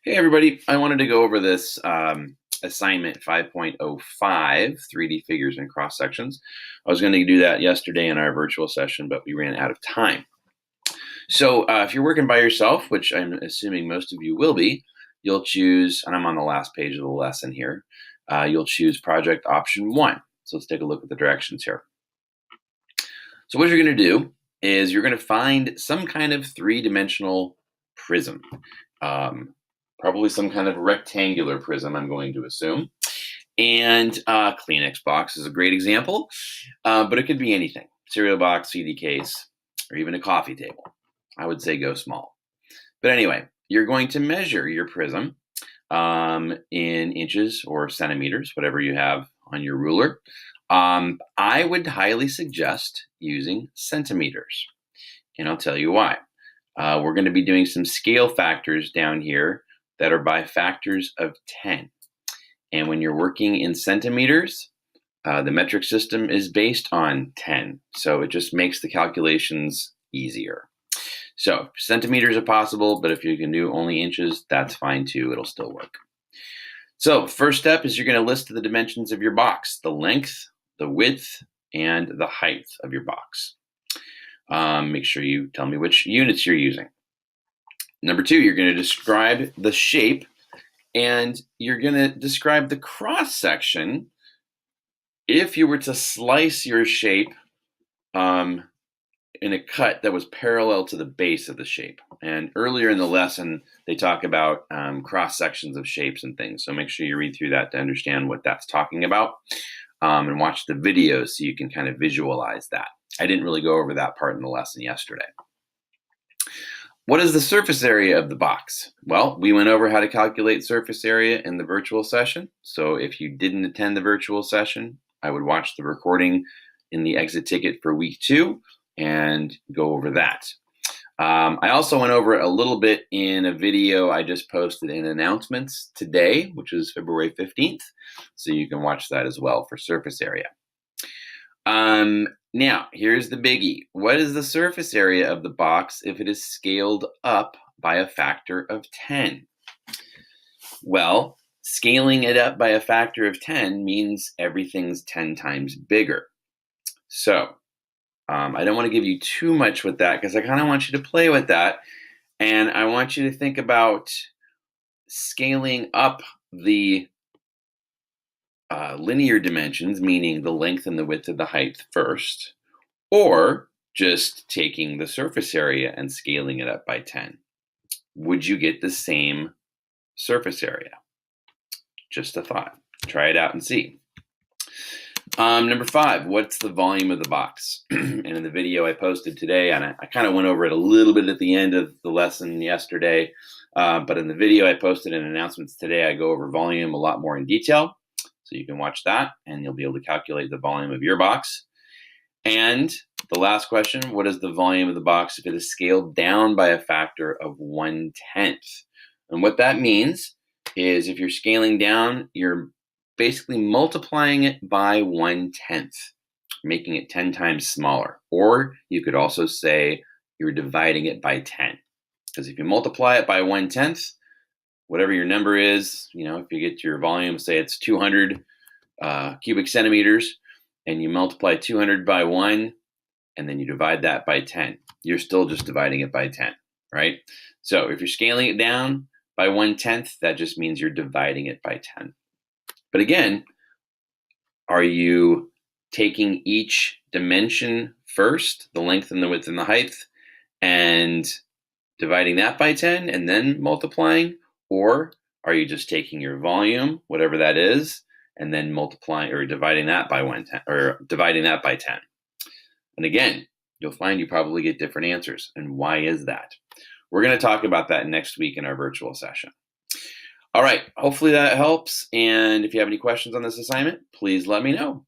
Hey everybody, I wanted to go over this assignment 5.05, 3D figures and cross sections. I was going to do that yesterday in our virtual session, but we ran out of time. So if you're working by yourself, which I'm assuming most of you will be, you'll choose, and I'm on the last page of the lesson here, you'll choose project option 1. So let's take a look at the directions here. So what you're going to do is you're going to find some kind of three-dimensional prism. Probably some kind of rectangular prism, I'm going to assume. And Kleenex box is a great example, but it could be anything. Cereal box, CD case, or even a coffee table. I would say go small. But anyway, you're going to measure your prism in inches or centimeters, whatever you have on your ruler. I would highly suggest using centimeters, and I'll tell you why. We're going to be doing some scale factors down here that are by factors of 10. And when you're working in centimeters, the metric system is based on 10. So it just makes the calculations easier. So centimeters are possible, but if you can do only inches, that's fine too. It'll still work. So first step is you're going to list the dimensions of your box, the length, the width, and the height of your box. Make sure you tell me which units you're using. Number 2, you're going to describe the shape, and you're going to describe the cross section. If you were to slice your shape in a cut that was parallel to the base of the shape. And earlier in the lesson, they talk about cross sections of shapes and things. So make sure you read through that to understand what that's talking about, and watch the videos so you can kind of visualize that. I didn't really go over that part in the lesson yesterday. What is the surface area of the box? Well, we went over how to calculate surface area in the virtual session. So if you didn't attend the virtual session, I would watch the recording in the exit ticket for week 2 and go over that. I also went over a little bit in a video I just posted in announcements today, which is February 15th. So you can watch that as well for surface area. Now, here's the biggie. What is the surface area of the box if it is scaled up by a factor of 10? Well, scaling it up by a factor of 10 means everything's 10 times bigger. So, I don't want to give you too much with that because I kind of want you to play with that. And I want you to think about scaling up the linear dimensions, meaning the length and the width of the height first, or just taking the surface area and scaling it up by 10. Would you get the same surface area? Just a thought. Try it out and see. Number 5, what's the volume of the box? And in the video I posted today, and I kind of went over it a little bit at the end of the lesson yesterday, but in the video I posted in announcements today, I go over volume a lot more in detail. So you can watch that, and you'll be able to calculate the volume of your box. And the last question, what is the volume of the box if it is scaled down by a factor of 1/10? And what that means is if you're scaling down, you're basically multiplying it by 1/10, making it 10 times smaller. Or you could also say you're dividing it by 10. Because if you multiply it by 1/10, whatever your number is, if you get your volume, say it's 200 cubic centimeters, and you multiply 200 by 1, and then you divide that by 10, you're still just dividing it by 10, right? So if you're scaling it down by 1/10, that just means you're dividing it by 10. But again, are you taking each dimension first, the length and the width and the height, and dividing that by 10 and then multiplying? Or are you just taking your volume, whatever that is, and then multiplying or dividing that by 1/10 or dividing that by 10? And again, you'll find you probably get different answers. And why is that? We're going to talk about that next week in our virtual session. All right, hopefully that helps. And if you have any questions on this assignment, please let me know.